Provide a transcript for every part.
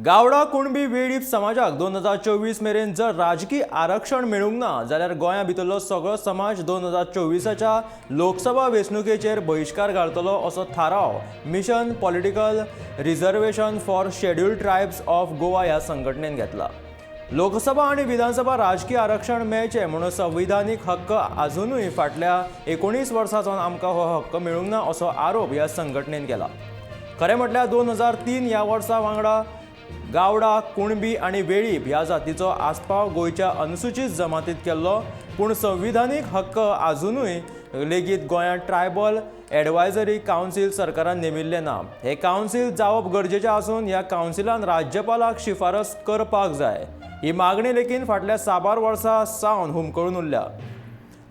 गावडा कुणबी वेळीप समाजाक 2024 मेरेन जर राजकीय आरक्षण मेळूंक ना जाल्यार गोंया भितरलो सगळो समाज 2024च्या लोकसभा वेंचणुकेचेर बहिष्कार घालतलो असो थाराव mission political reservation for scheduled tribes of Goa ह्या संघटनेन घेतला। लोकसभा आणि विधानसभा राजकीय आरक्षण मेळचें म्हणून संविधानीक हक्क अजूनय फाटल्या 19 वर्सांचो आमकां हो हक्क मेळूंक ना असो आरोप ह्या संघटनेन केला। खरें म्हटल्यार 2003 ह्या वर्सा वांगडा गावडा कुणबी आणि वेळीप ह्या जातीचो आस्पाव गोंयच्या अनुसूचित जमातीत केल्लो, पूण संविधानीक हक्क अजूनय लेगीत गोंयांत ट्रायबल एडवायझरी कावन्सील सरकारान नेमिल्लें ना। हे कावन्सील जावप गरजेचें आसून ह्या कावन्सिलान राज्यपालाक शिफारस करपाक जाय। ही मागणी लेगीत फाटल्या साबार वर्सां सावन हुमकळून उरल्या।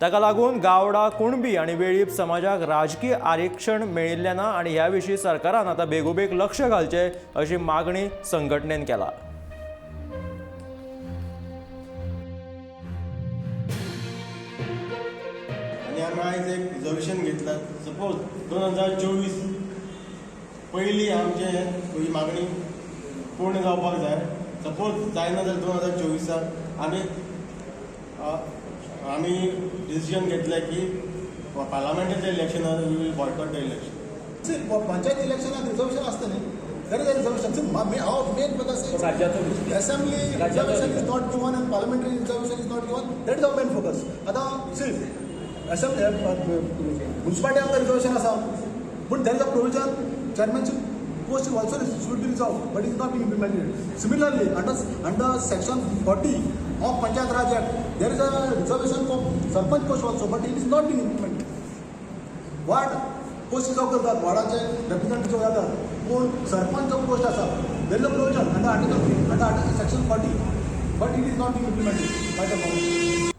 ताका लागून गावडा कुणबी आणि वेळीप समाजाक राजकीय आरक्षण मेळिल्लें ना आनी ह्या विशीं सरकारान आतां बेगोबेग लक्ष घालचें अशी मागणी संघटनेन केला। आनी आमी आयज एक रिजर्वेशन घेतला। सपोज 2024 पयलीं आमचे ही मागणी पूर्ण जावपाक जाय। सपोज जायना जाल्यार 2024 आमी डिसिजन घेतले की पार्लमेंटाच्या इलेक्शनाक we will boycott the election. Panchayat इलेक्शनाक रिजर्वेशन आसता न्ही, देर इज रिजर्वेशन। हांव main because assembly reservation is not given and parliamentary reservation is not given, that is our main focus. आतां सी असेंब्ली म्युनिसिपालिटी आमकां रिजर्वेशन आसा, पूण there is a provision chairmanship post also should be resolved, but it is not being implemented. Similarly, under section 40 of Panchayat Raj Act, there is a reservation for sarpanch post also, but it is not being implemented. Ward post is करतात, वार्डाचे representative जातात, पूण सरपंच जो post आसा, there is a provision under section 40, but it is not being implemented by the government.